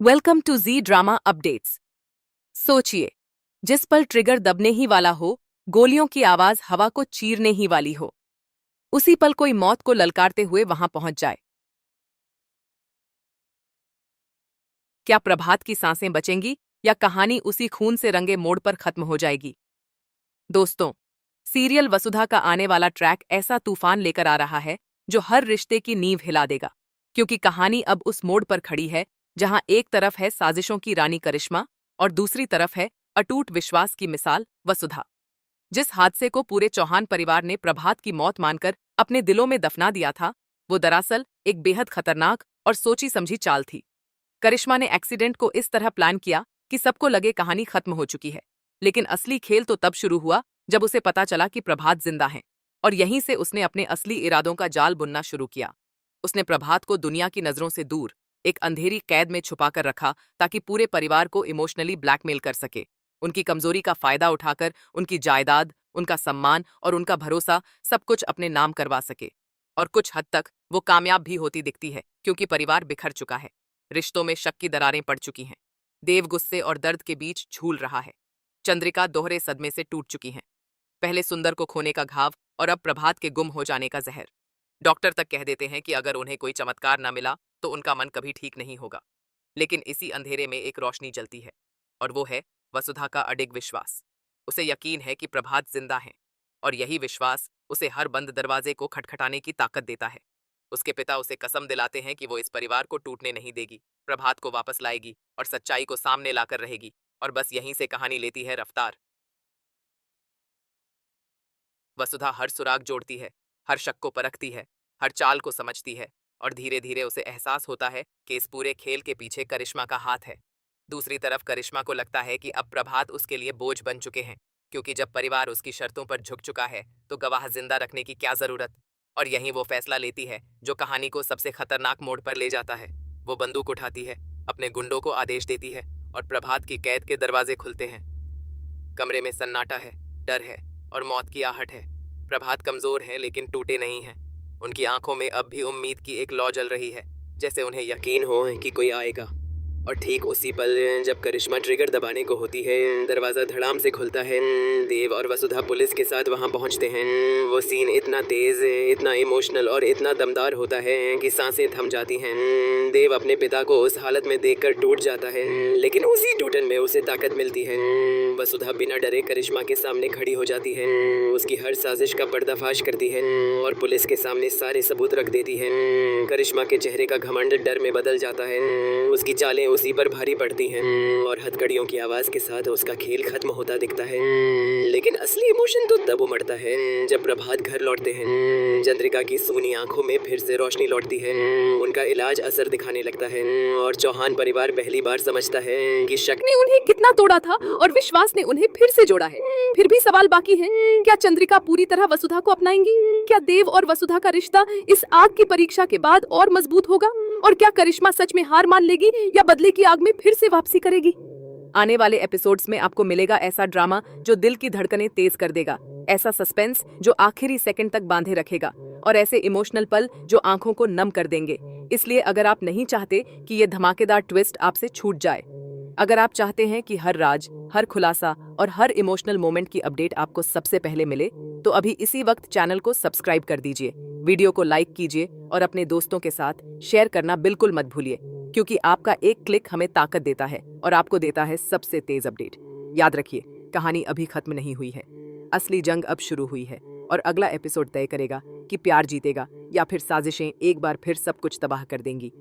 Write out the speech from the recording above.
Welcome to Zee drama updates. सोचिए, जिस पल ट्रिगर दबने ही वाला हो, गोलियों की आवाज हवा को चीरने ही वाली हो, उसी पल कोई मौत को ललकारते हुए वहां पहुंच जाए। क्या प्रभात की सांसें बचेंगी या कहानी उसी खून से रंगे मोड़ पर खत्म हो जाएगी? दोस्तों, सीरियल वसुधा का आने वाला ट्रैक ऐसा तूफान लेकर आ रहा है जो हर रिश्ते की नींव हिला देगा, क्योंकि कहानी अब उस मोड़ पर खड़ी है जहां एक तरफ है साजिशों की रानी करिश्मा और दूसरी तरफ है अटूट विश्वास की मिसाल वसुधा। जिस हादसे को पूरे चौहान परिवार ने प्रभात की मौत मानकर अपने दिलों में दफना दिया था, वो दरअसल एक बेहद खतरनाक और सोची समझी चाल थी। करिश्मा ने एक्सीडेंट को इस तरह प्लान किया कि सबको लगे कहानी खत्म हो चुकी है, लेकिन असली खेल तो तब शुरू हुआ जब उसे पता चला कि प्रभात जिंदा है, और यहीं से उसने अपने असली इरादों का जाल बुनना शुरू किया। उसने प्रभात को दुनिया की नजरों से दूर एक अंधेरी कैद में छुपाकर रखा ताकि पूरे परिवार को इमोशनली ब्लैकमेल कर सके, उनकी कमजोरी का फायदा उठाकर उनकी जायदाद, उनका सम्मान और उनका भरोसा सब कुछ अपने नाम करवा सके। और कुछ हद तक वो कामयाब भी होती दिखती है, क्योंकि परिवार बिखर चुका है, रिश्तों में शक की दरारें पड़ चुकी हैं, देव गुस्से और दर्द के बीच झूल रहा है, चंद्रिका दोहरे सदमे से टूट चुकी हैं, पहले सुंदर को खोने का घाव और अब प्रभात के गुम हो जाने का जहर। डॉक्टर तक कह देते हैं कि अगर उन्हें कोई चमत्कार न मिला तो उनका मन कभी ठीक नहीं होगा। लेकिन इसी अंधेरे में एक रोशनी जलती है, और वो है वसुधा का अडिग विश्वास। उसे यकीन है कि प्रभात जिंदा है, और यही विश्वास उसे हर बंद दरवाजे को खटखटाने की ताकत देता है। उसके पिता उसे कसम दिलाते हैं कि वो इस परिवार को टूटने नहीं देगी, प्रभात को वापस लाएगी और सच्चाई को सामने लाकर रहेगी। और बस यहीं से कहानी लेती है रफ्तार। वसुधा हर सुराग जोड़ती है, हर शक को परखती है, हर चाल को समझती है, और धीरे धीरे उसे एहसास होता है कि इस पूरे खेल के पीछे करिश्मा का हाथ है। दूसरी तरफ करिश्मा को लगता है कि अब प्रभात उसके लिए बोझ बन चुके हैं, क्योंकि जब परिवार उसकी शर्तों पर झुक चुका है तो गवाह जिंदा रखने की क्या जरूरत। और यहीं वो फैसला लेती है जो कहानी को सबसे खतरनाक मोड़ पर ले जाता है। वो बंदूक उठाती है, अपने गुंडों को आदेश देती है, और प्रभात की कैद के दरवाजे खुलते हैं। कमरे में सन्नाटा है, डर है और मौत की आहट है। प्रभात कमजोर है लेकिन टूटे नहीं हैं। उनकी आंखों में अब भी उम्मीद की एक लौ जल रही है, जैसे उन्हें यकीन हो कि कोई आएगा। और ठीक उसी पल जब करिश्मा ट्रिगर दबाने को होती है, दरवाजा धड़ाम से खुलता है। देव और वसुधा पुलिस के साथ वहां पहुंचते हैं। वो सीन इतना तेज, इतना इमोशनल और इतना दमदार होता है कि सांसें थम जाती हैं। देव अपने पिता को उस हालत में देखकर टूट जाता है, लेकिन उसी टूटन में उसे ताकत मिलती है। वसुधा बिना डरे करिश्मा के सामने खड़ी हो जाती है, उसकी हर साजिश का पर्दाफाश करती है और पुलिस के सामने सारे सबूत रख देती है। करिश्मा के चेहरे का घमंड डर में बदल जाता है, उसकी चालें उसी पर भारी पड़ती हैं और हथकड़ियों की आवाज के साथ उसका खेल खत्म होता दिखता है। लेकिन असली इमोशन तो तब उमड़ता है जब प्रभात घर लौटते हैं। चंद्रिका की सूनी आंखों में फिर से रोशनी लौटती है, उनका इलाज असर दिखाने लगता है और चौहान परिवार पहली बार समझता है कि शक ने उन्हें कितना तोड़ा था और विश्वास ने उन्हें फिर से जोड़ा है। फिर भी सवाल बाकी है, क्या चंद्रिका पूरी तरह वसुधा को अपनाएंगी? क्या देव और वसुधा का रिश्ता इस आग की परीक्षा के बाद और मजबूत होगा? और क्या करिश्मा सच में हार मान लेगी या बदले की आग में फिर से वापसी करेगी? आने वाले एपिसोड्स में आपको मिलेगा ऐसा ड्रामा जो दिल की धड़कनें तेज कर देगा, ऐसा सस्पेंस जो आखिरी सेकंड तक बांधे रखेगा, और ऐसे इमोशनल पल जो आंखों को नम कर देंगे। इसलिए अगर आप नहीं चाहते कि ये धमाकेदार ट्विस्ट आपसे छूट जाए, अगर आप चाहते हैं कि हर राज, हर खुलासा और हर इमोशनल मोमेंट की अपडेट आपको सबसे पहले मिले, तो अभी इसी वक्त चैनल को सब्सक्राइब कर दीजिए, वीडियो को लाइक कीजिए और अपने दोस्तों के साथ शेयर करना बिल्कुल मत भूलिए, क्योंकि आपका एक क्लिक हमें ताकत देता है और आपको देता है सबसे तेज अपडेट। याद रखिए, कहानी अभी खत्म नहीं हुई है, असली जंग अब शुरू हुई है, और अगला एपिसोड तय करेगा कि प्यार जीतेगा या फिर साजिशें एक बार फिर सब कुछ तबाह कर देंगी।